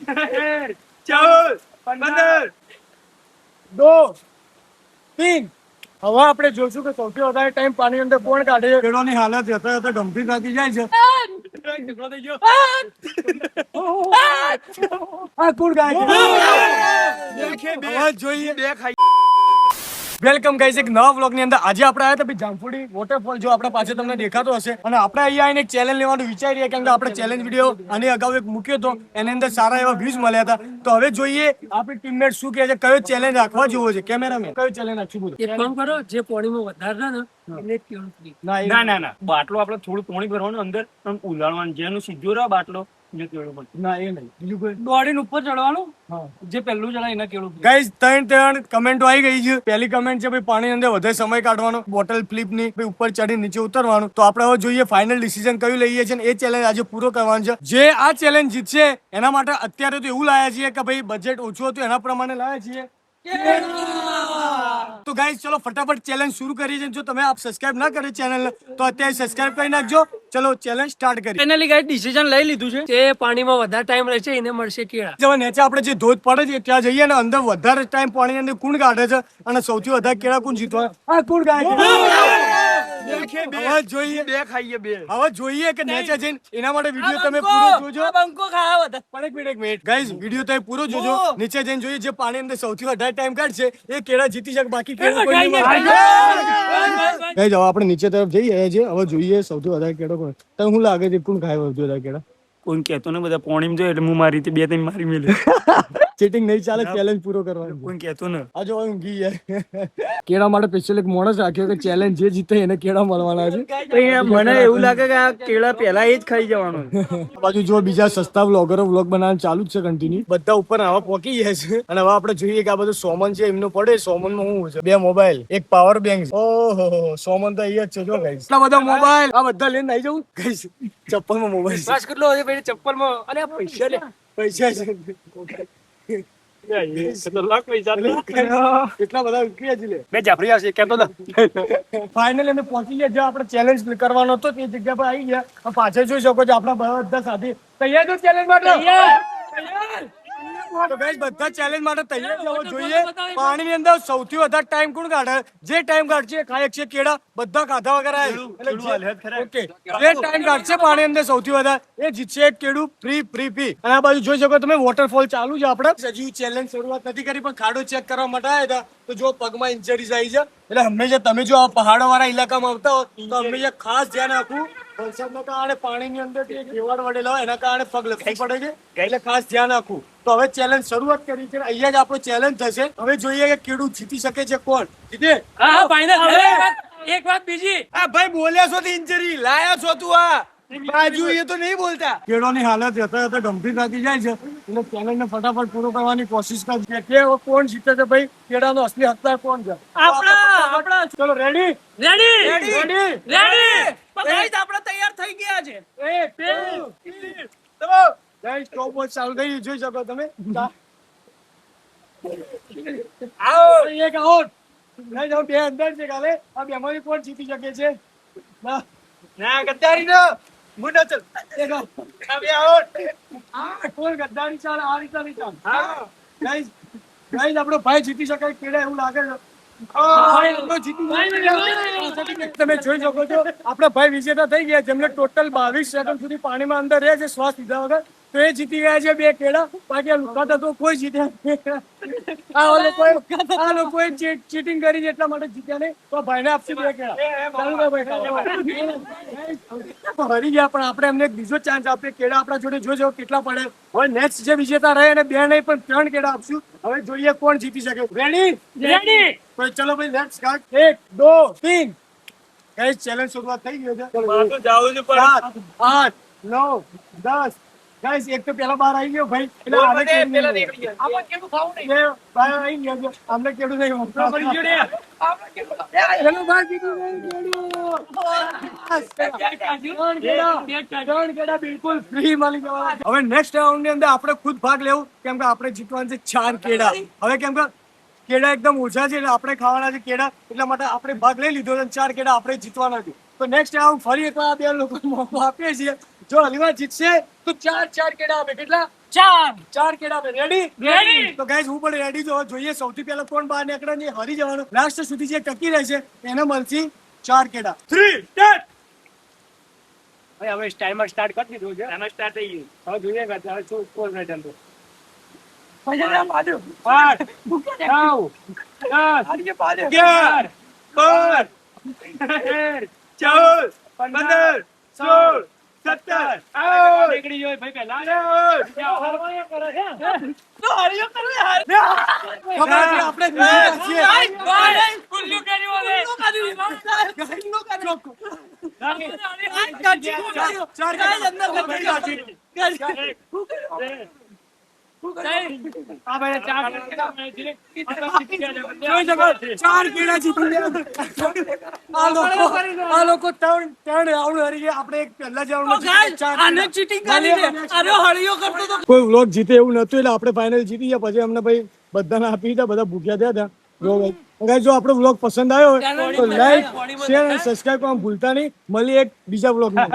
14 15 2 3 હવે આપણે જોશું કે સૌથી વધારે ટાઈમ પાણી અંદર કોણ કાઢે છે. ખેડોની હાલત જતા ગંભીર થતી જાય છે. આ કોણ ગાય છે? જોઈએ બે ખાઈ. વેલકમ ગાઈસ એક નવા વ્લોગ ની અંદર. આજે આપણે આવ્યા હતા જામફળી વોટરફોલ, જો આપણા પાસે તમને દેખાતો હશે. અને આપણે અહીંયા આવીને એક ચેલેન્જ લેવાનું વિચારી રહ્યા, કેમ કે આપણે ચેલેન્જ વિડીયો આની અગાઉ એક મૂક્યો હતો, એની અંદર સારા એવા વ્યૂઝ મળ્યા હતા. તો હવે જોઈએ આપણી ટીમમેટ શું કહે છે, કયો ચેલેન્જ રાખવા જેવો છે. કેમેરામેન, કયો ચેલેન્જ રાખશું? બોલો. એક કામ કરો, જે પાણીમાં વધારે ને એને કેવું ફ્રી. ના બાટલો આપણે થોડું પાણી ભરવાનું અંદર ઉલાળવાનું, જેનું સીધો રહે બાટલો એને કેળું પડે. ના એ નહીં, બીજું કોઈ. દોડીને ઉપર ચડવાનું, જે પહેલું ચડાય એને કેળું. ગાઈસ ત્રણ કમેન્ટો આવી ગઈ છે. પહેલી કમેન્ટ છે ભાઈ પાણી અંદર વધારે સમય કાઢવાનો, બોટલ ફ્લિપ ની, ભાઈ ઉપર ચડી નીચે ઉતરવાનું. તો આપણે હવે જોઈએ ફાઇનલ ડિસિઝન કયું લઈએ છીએ, એ ચેલેન્જ આજે પૂરો કરવાનો છે. જે આ ચેલેન્જ જીતશે એના માટે અત્યારે તો એવું લાયા છીએ કે ભાઈ બજેટ ઓછું હતું એના પ્રમાણે લાયા છીએ. તો ગાઈસ ચલો ફટાફટ ચેલેન્જ શરૂ કરીએ છીએ. જો તમે આપ સબસ્ક્રાઇબ ના કરે ચેનલ તો અત્યારે સબસ્ક્રાઇબ કરી નાખજો. ચલો ચેલેન્જ સ્ટાર્ટ કરીએ. ફાઇનલી ગાઈસ ડિસિઝન લઈ લીધું છે કે પાણીમાં વધારે ટાઈમ રહેશે એને મળશે કેળા. જેવા નીચે આપણે જે ધોધ પડે છે ત્યાં જઈએ ને અંદર વધારે ટાઈમ પાણી અંદર કોણ કાઢે છે અને સૌથી વધારે કેળા કોણ જીતવા? આ કોણ ગાય છે? હવે જોઈએ બે ખાઈએ બે. હવે જોઈએ કે નીચે જઈને એના માટે વિડીયો તમે પૂરો જોજો. બંકો ખાવા વધારે. પણ એક મિનિટ ગાઈઝ, વિડીયો તમે પૂરો જોજો. નીચે જઈને જોઈએ જે પાણી અંદર સૌથી વધારે ટાઈમ કાઢશે એ કેળા જીતી શકે, બાકી કેળા કોઈ નહીં. ગાઈઝ હવે આપણે નીચે તરફ જઈ રહ્યા છીએ. હવે જોઈએ સૌથી વધારે કેળો કોણ. તને શું લાગે છે કોણ ખાય સૌથી વધારે કેળા? કોઈ કહેતો ને બધા પાણીમાં જોઈએ એટલે હું મારી રીતે બે ત્રણ મારી મેલે. ચીટિંગ નહીં ચાલે, ચેલેન્જ પૂરો કરવાનો. કોઈ કહેતો ને આ જો ઊંઘી જાય. કેળા માટે સ્પેશિયલ એક માણસ રાખ્યો કે ચેલેન્જ જે જીતે એને કેળા મળવાના છે. મને એવું લાગે કે આ કેળા પહેલા એ જ ખાઈ જવાનું. આ બાજુ જો બીજા સસ્તા વ્લોગરો વ્લોગ બનાવવાનું ચાલુ જ છે કન્ટિન્યુ. બધા ઉપર આવા પોકી ગયા છે. અને હવે આપણે જોઈએ કે આ બધું સોમન છે એમનો પડે. સોમનમાં શું છે? 2 મોબાઈલ, એક પાવર બેંક. ઓહો સોમન તો અહીંયા જ છે. જો ગાઈસ એટલા બધા મોબાઈલ આ બધા લઈને આવી જવું. ગાઈસ ચપ્પલમાં મોબાઈલ બસ કેટલો હશે ભાઈ ચપ્પલમાં? અને આ પૈસા લે. પૈસા છે કેટલા બધા રૂપિયા છે લે. બે જાફરી આવશે કેમ તો. ફાઇનલી અમે પહોંચી ગયા જ્યાં આપણે ચેલેન્જ કરવાનો હતો તે જગ્યા પર આવી ગયા. પાછળ જોઈ શકો છો આપણા બધા સાથી તૈયાર છો ચેલેન્જ માટે. તો ગાઈસ બધા ચેલેન્જ માટે તૈયાર જવો જોઈએ. પાણીની અંદર સૌથી વધારે ટાઈમ કોણ કાઢે? જે ટાઈમ કાઢશે ખાય છે કેળા બધા ખાધા વગર ઓકે જે ટાઈમ કાઢશે પાણી અંદર સૌથી વધારે એ જીતશે એક કેળું ફ્રી પી. અને આ બાજુ જોઈ શકો તમે વોટરફોલ ચાલુ છે. આપણે હજી ચેલેન્જ શરૂઆત નથી કરી પણ ખાડો ચેક કરવા માટે આવ્યા હતા. તો જો પગમાં ઇન્જરીઝ આવી છે એટલે હંમેશા તમે જો આ પહાડો વાળા ઇલાકામાં આવતા હો તો હંમેશા ખાસ ધ્યાન રાખવું. વરસાદના કારણે પાણીની અંદર કેવાડ વળેલા હોય એના કારણે પગ લપસી પડે છે એટલે ખાસ ધ્યાન રાખવું. તો હવે ચેલેન્જ શરૂઆત કરી છે. અહીંયા જ આપણો ચેલેન્જ થશે. હવે જોઈએ કે કેળું જીતી શકે છે કોણ જીતે. હા ફાઇનલ. એક વાત બીજી, આ ભાઈ બોલ્યા છો તો ઇન્જરી લાયા છો તું આ બાજુ એ તો નહીં બોલતા. કેળોની હાલત જતા ગંભીર થતી જાય છે એટલે ચેલેન્જ ને ફટાફટ પૂરો કરવાની કોશિશ કરજે કે કોણ જીતે છે ભાઈ. કેળાનો અસલી હકદાર કોણ છે? આપણા. ચલો રેડી રેડી રેડી. ગાઈસ આપણે તૈયાર થઈ ગયા છે. 1 2 3 ગાઈસ સ્ટોપ વોચ ચાલુ થઈ ગયું જોઈ શકો તમે. આવો એક આઉટ. ગાઈસ હવે બે અંદર છે કાલે. આ બેમાંથી કોણ જીતી શકે છે? ના ગદ્દારી નો મુંડા ચલ. એક આઉટ. આ બે આઉટ. આ કોણ ગદ્દારી ચાલ આ રીતે નહીં ચાલ. હા ગાઈસ આપણો ભાઈ જીતી શકાય કેળા એવું લાગે છે. તમે જોઈ શકો છો આપણા ભાઈ વિજેતા થઈ ગયા જેમને ટોટલ 22 સેકન્ડ સુધી પાણીમાં અંદર રહે છે શ્વાસ લીધા વગર. તો એ જીતી ગયા છે 2 કેળા. બાકી આ લુકાતા તો કોઈ જીત્યા. આ લોકોએ ચીટિંગ કરી છે એટલા માટે જીત્યા નહીં. તો ભાઈને આપશે 2 કેળા. હરી ગયા પણ આપણે એમને એક બીજો ચાન્સ આપીએ. કેળા આપણા જોડે જોજો કેટલા પડે. હવે નેક્સ્ટ જે વિજેતા રહે એને 2 નહીં પણ 3 કેળા આપશું. હવે જોઈએ કોણ જીતી શકે. રેડી. તો ચલો ભાઈ લેટ્સ સ્ટાર્ટ. 1 2 3 ગાઈસ ચેલેન્જ શરૂઆત થઈ ગયો છે. માર તો જાવું છે પણ 7 8 9 10 ગાઈસ એક તો પેલા બહાર આવી ગયો ભાઈ એટલે આને કેળું પેલા નીકળી ગયા. આપણે કેવું ખાવું નહીં. એ બહાર આવી ગયો છે. આમને કેળું નહીં મળતું. પડી ગયો રે. આપણે કેવું. હેલો ભાઈ જીતું કેળું કેળા બિલકુલ ફ્રી મળી જવાના. હવે નેક્સ્ટ રાઉન્ડ ની અંદર આપણે ખુદ ભાગ લેવું કેમ કે આપણે જીતવાના છે 4 કેળા. હવે કેમ કે કેળા એકદમ ઓછા છે એટલે આપણે ખાવાના છે કેળા એટલા માટે આપણે ભાગ લઈ લીધો છે. 4 કેળા આપણે જીતવાના છે. તો નેક્સ્ટ રાઉન્ડ ફરી એકવાર 2 લોકો મોકો આપીએ છીએ. જો હલીમાં જીતશે તો 4 કેળા આપે. કેટલા? ચાર કેળા આપે રેડી Ready. તો ગાઈસ હું પણ રેડી છું હવે જોઈએ સૌથી પહેલા કોણ બહાર નીકળે ને એ હારી જવાનું લાસ્ટ સુધી જે ટકી રહેશે એને મળશે 4 કેળા 3 સ્ટાર્ટ ભાઈ હવે ટાઈમર સ્ટાર્ટ કરી દીધું છે એમાં સ્ટાર્ટ થઈ ગયું હવે જોઈએ કે હવે શું સ્કોર છે તેમ તો 8 9 10 11 12 14 15 16 17 નીકળી જાય ભાઈ પહેલા આપણે છીએ ચાર કેળા જીતી ગયા આ લોકો ત્રણ રાઉન્ડ હારી ગયા આપણે એક પહેલા જ રાઉન્ડ કોઈ વ્લોગ જીતે એવું નતું એટલે આપણે ફાઇનલ જીતી ગયા પછી અમને ભાઈ બધાને આપી દીધા બધા ભૂખ્યા થયા હતા જો ભાઈ જો આપણો વ્લોગ પસંદ આવ્યો હોય તો લાઈક શેર અને સબસ્ક્રાઇબ કરવાનું ભૂલતા નહીં મળી એક બીજા વ્લોગમાં